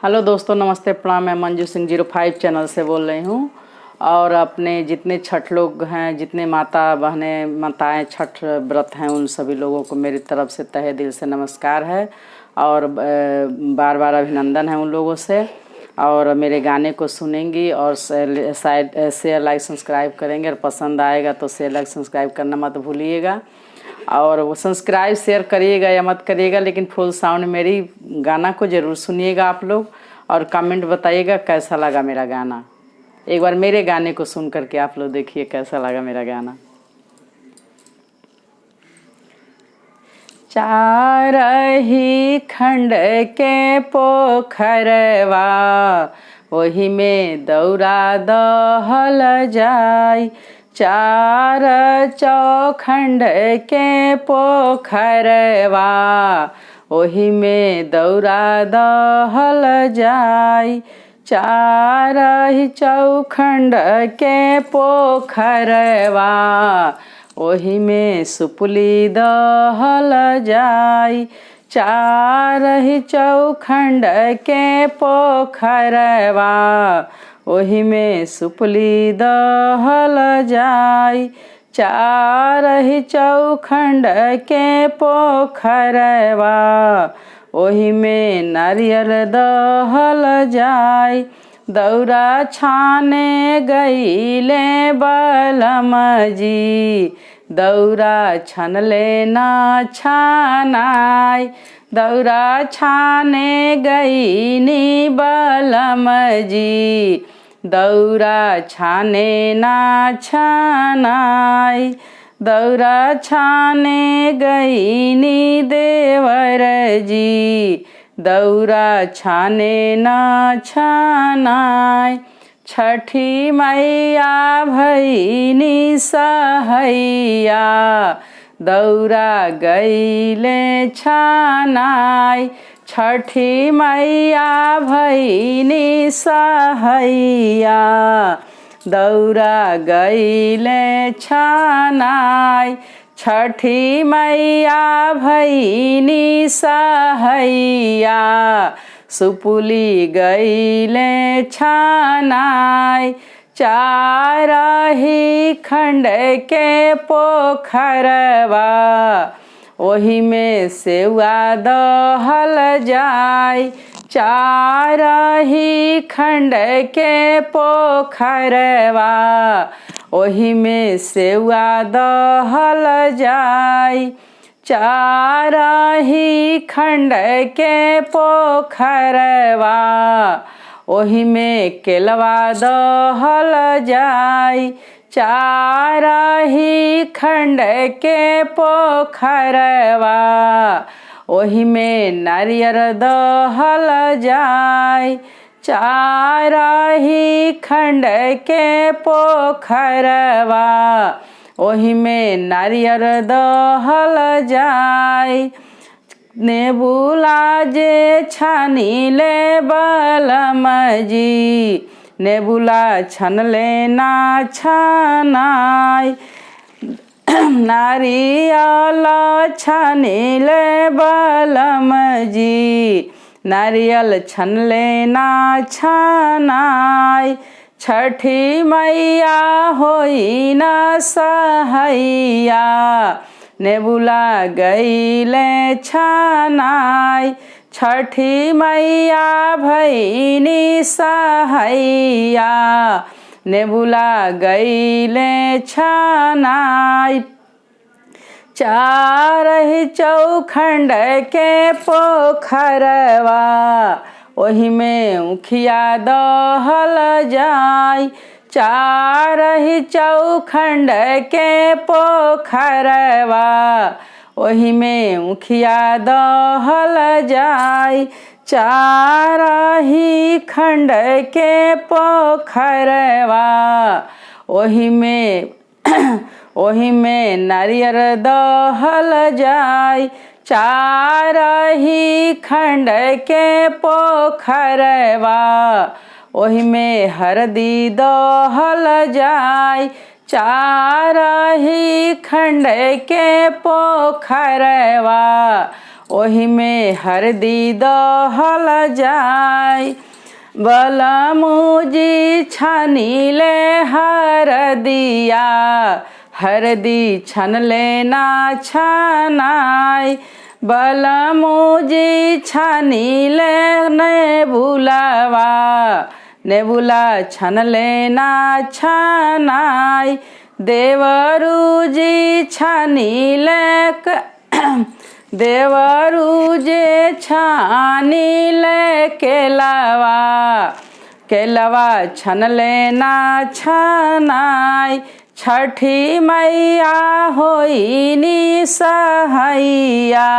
Hello दोस्तों, नमस्ते, प्रणाम। मैं मंजू सिंह 05 चैनल से बोल रही हूँ। और अपने जितने छठ लोग हैं, जितने माता बहनें माताएं छठ व्रत हैं, उन सभी लोगों को मेरी तरफ से तहे दिल से नमस्कार है और बार बार अभिनंदन है उन लोगों से। और मेरे गाने को सुनेंगी और शेयर लाइक सब्सक्राइब करेंगे, और पसंद आएगा तो शेयर लाइक सब्सक्राइब करना मत भूलिएगा। और वो सब्सक्राइब शेयर करिएगा या मत करिएगा, लेकिन फुल साउंड मेरी गाना को ज़रूर सुनिएगा आप लोग, और कमेंट बताइएगा कैसा लगा मेरा गाना। एक बार मेरे गाने को सुन करके आप लोग देखिए कैसा लगा मेरा गाना। चारही खंड के पोखरवा, वही में दौरा दहल जाय। चार चौखंड के पोखरवा, वही में दौरा दहल जाय। चार ही चौखंड के पोखरवा, वही में सुपुली दहल जाय। चार ही चौखंड के पोखरवा, वही में सुपुली दहल जाय। चार ही चौखंड के पोखरवा, वही में नारियल दहल जाय। दौरा छाने गईले बलम जी, दौरा छनले ना छानाय। दौरा छाने गईनी बलम जी, दौरा छाने ना छानाय। दौरा छाने गईनी देवर जी, दौरा छाने ना छानाय। छठी मैया भईनी सहैया, दौरा गईले छानाय। छठी मैया भईनी सहैया, दौरा गईले छानाय। छठी मैया भईनी सहैया, सुपुली गईले छानाय। चारही खंड के पोखरवा, वही में सेवा दहल जाय। चारही खंड के पोखरवा, वही में सेवा दहल जाय। चारही खंड के पोखरवा, वही में केलवा दहल जाय। चारही खंड के पोखरवा, वही में नारियल दहल जाय। चारही खंड के पोखरवा, वही में नारियल दहल जाय। नेबुला जे छानिले बलम जी, नेबुला छनले ना छानाय। नारियल छानिले बलम जी, नारियल छनले ना छानाय। छठी मैया होई ना सहैया, नेबुला गईले छानाय। छठी मैया भईनी सहैया, नेबुला गईले छानाय। चारही चौखंड के पोखरवा, वही में उखिया दहल जाय। चारही चौखंड के पोखरवा, वही में उखिया दहल जाय। चारही खंड के पोखरवा, वही में नारियल दहल जाय। चारही खंड के पोखरवा, वही में हरदी दहल जाय। चारही खंड के पोखरवा, ओही में हरदी दहल जाय। बलमुजी छानिले हरदिया, हरदी छनले ना छनाय। बलमुजी छानिले नेबुलावा, नेबुला छनले ना छनाय। देवरुजी छानिले देवरुजे छानिले केलवा, केलवा छनले ना छनाय। छठी मैया होइनी सहैया,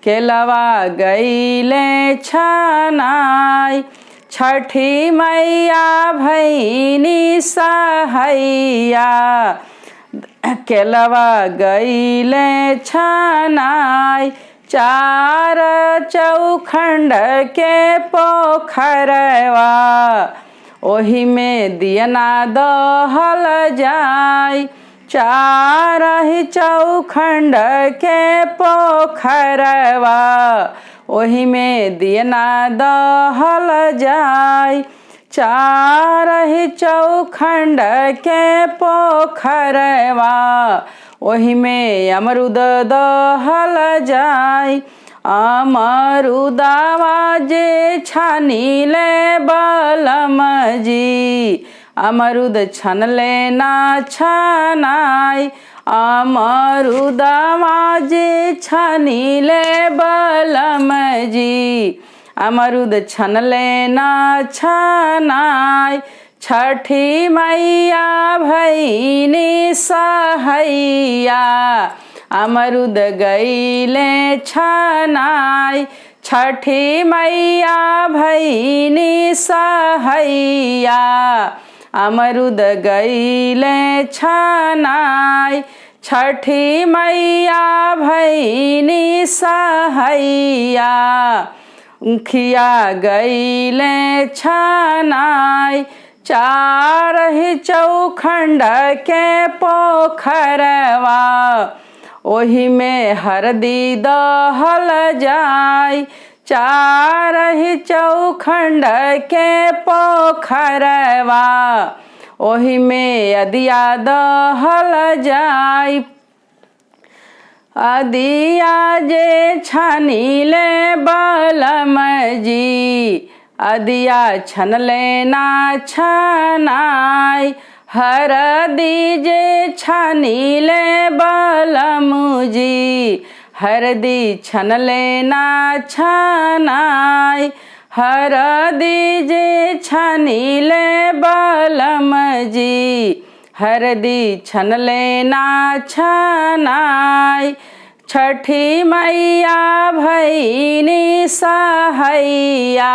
केलवा गईले छनाय। छठी मैया भैनी सहैया, केलवा गईले छनाय। चार चौखंड के पोखरवा, ओही में दियना दहल जाय। चार ही चौखंड के पोखरवा, ओही में दियना दहल जाय। चार ही चौखंड के पोखरवा, ओही में अमरुद दहल जाय। अमरुदावा जे छानिले बलमजी, अमरुद छनले ना छनाय। अमरुदावा जे छानिले बलमजी, अमरुद छनले ना छनाय। छठी मैया भैनी सहैया, अमरुद गईले छनाय। छठी मैया भैनी सहैया, अमरुद गईले छनाय। छठी मैया भैनी सहैया, उखिया गईले छनाय। चार ही चौखंड के पोखरवा, ओही में हरदी दहल जाय। चार ही चौखंड के पोखरवा, ओही में अदिया दहल जाय। अदिया जे छानिले बलमजी, अदिया छनले ना छनाय। हरदी जे छानिले बलमुजी, हरदी छनले ना छनाय। हरदी जे छानिले बलमजी, हरदी छनले ना छनाय। छठी मैया भैनी सहैया,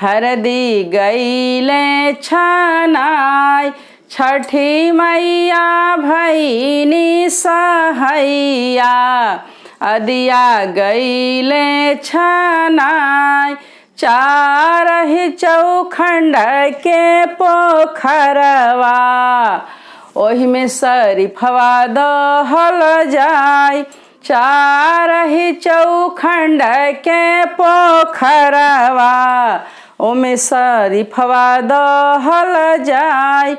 हरदी गईले छनाय। छठी मैया भैनी सहैया, अदिया गईले छनाय। चार ही चौखंड के पोखरवा, ओही में शरीफवा दहल जाय। चार ही चौखंड के पोखरवा, ओमे शरीफवा दहल जाय।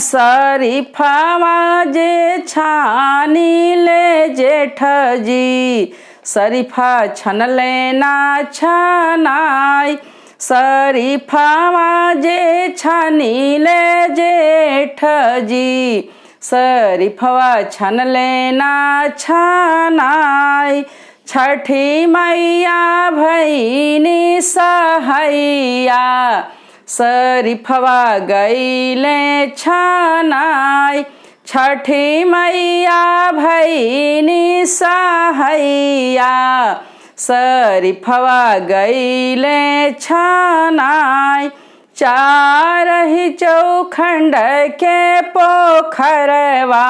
शरीफवा जे छानिले जेठ जी, शरीफा छनले ना छनाय। शरीफवा जे छानिले जेठ जी, शरीफवा छनले ना छनाय। छठी मैया भैनी सहैया, शरीफवा गईले छनाय। छठी मैया भैनी सहैया, शरीफवा गईले छनाय। चार ही चौखंड के पोखरवा,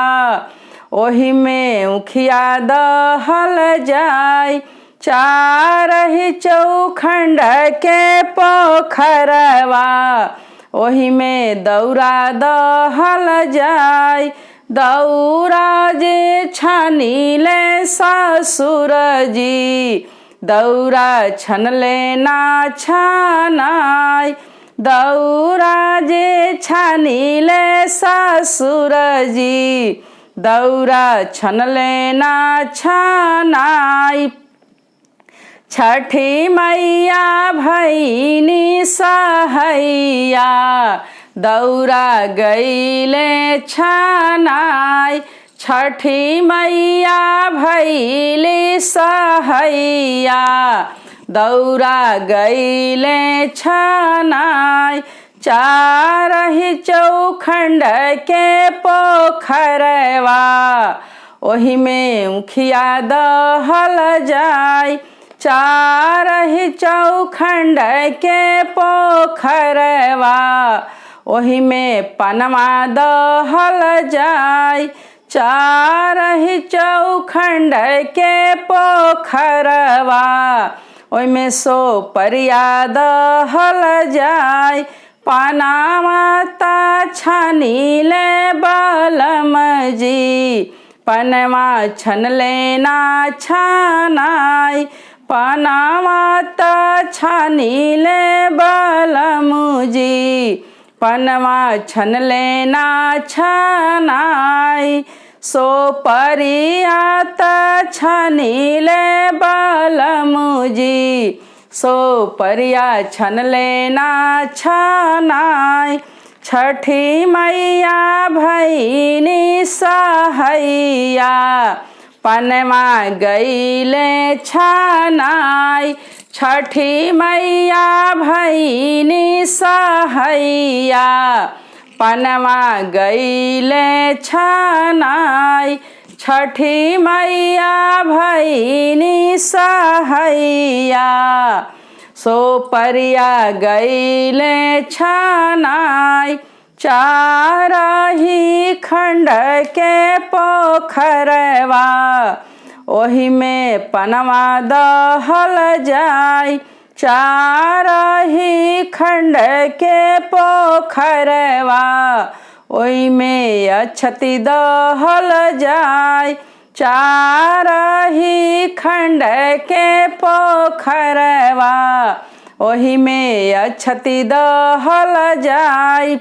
ओही में उखिया दहल जाय। चार ही चौखंड के पोखरवा, ओही में दौरा दहल जाय। दौरा जे छानिले ससुर जी, दौरा छनले ना छानाय। दौरा जे छानिले ससुर जी, दौरा छनले ना छानाय। छठी मैया भैनी सहैया, दौरा गईले छनाय। छठी मैया भैली सहैया, दौरा गईले छनाय। चारही चौखंड के पोखरवा, ओही में उखिया दहल जाय। चारही चौखंड के पोखरवा, ओही में पनमा दहल जाय। चारही चौखंड के पोखरवा, ओही में सोपरिया दहल जाय। पनामा ता छानिले बलम जी, पनमा छनले ना छानाय। पनामा ता छानिले बलम जी, पनमा छनले ना छनाय। सोपरिया ता छानिले बलम जी, सोपरिया छनले ना छनाय। छठी मैया भैनी सहैया, पनमा गईले छनाय। छठी मैया भैनी सहैया, पनमा गईले छनाय। छठी मैया भैनी सहैया, सोपरिया गईले छनाय। चारही खंड के पोखरवा, ओही में पनमा दहल जाय। चारही खंड के पोखरवा, ओही में अक्षति दहल जाय। चारही खंड के पोखरवा, ओही में अक्षति दहल जाय।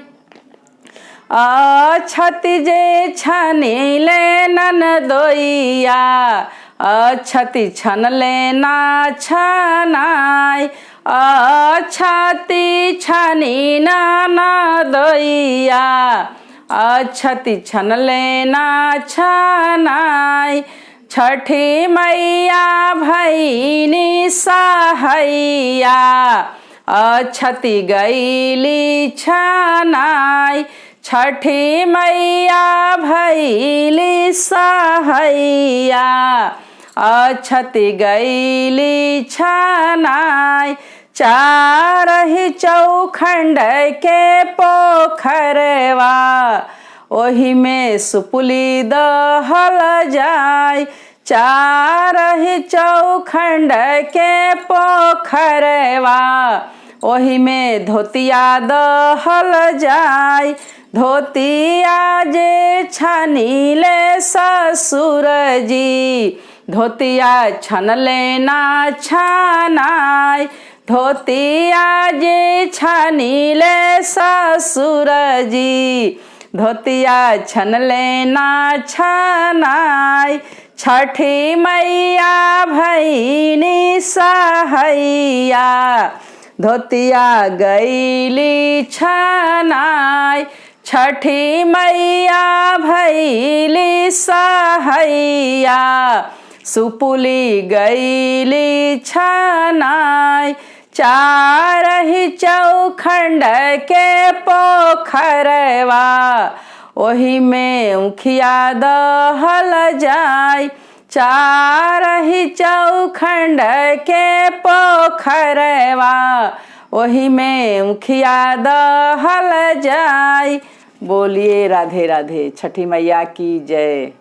अक्षति जे छानिले ननदोइया, अक्षति छनले ना छनाय। अक्षति छानी ननदोइया, अक्षति छनले ना छनाय। छठी मैया भैनी सहैया, अक्षति गईली छनाय। छठी मैया भैली सहैया, अक्षति गईली छनाय। चारही चौखंड के पोखरवा, ओही में सुपुली दहल जाय। चारही चौखंड के पोखरवा, ओही में धोतिया दहल जाय। धोतिया जे छानिले ससुर जी, धोतिया छनले ना छनाय। धोतिया जे छानिले ससुर जी, धोतिया छनले ना छनाय। छठी मैया भैनी सहैया, धोतिया गईली छनाय। छठी मैया भैली सहैया, सुपुली गईली छनाय। चारही चौखंड के पोखरवा, ओही में उखिया दहल जाय। चारही चौखंड के पोखरवा, ओही में उखिया दहल जाय। बोलिए राधे राधे। छठी मैया की जय।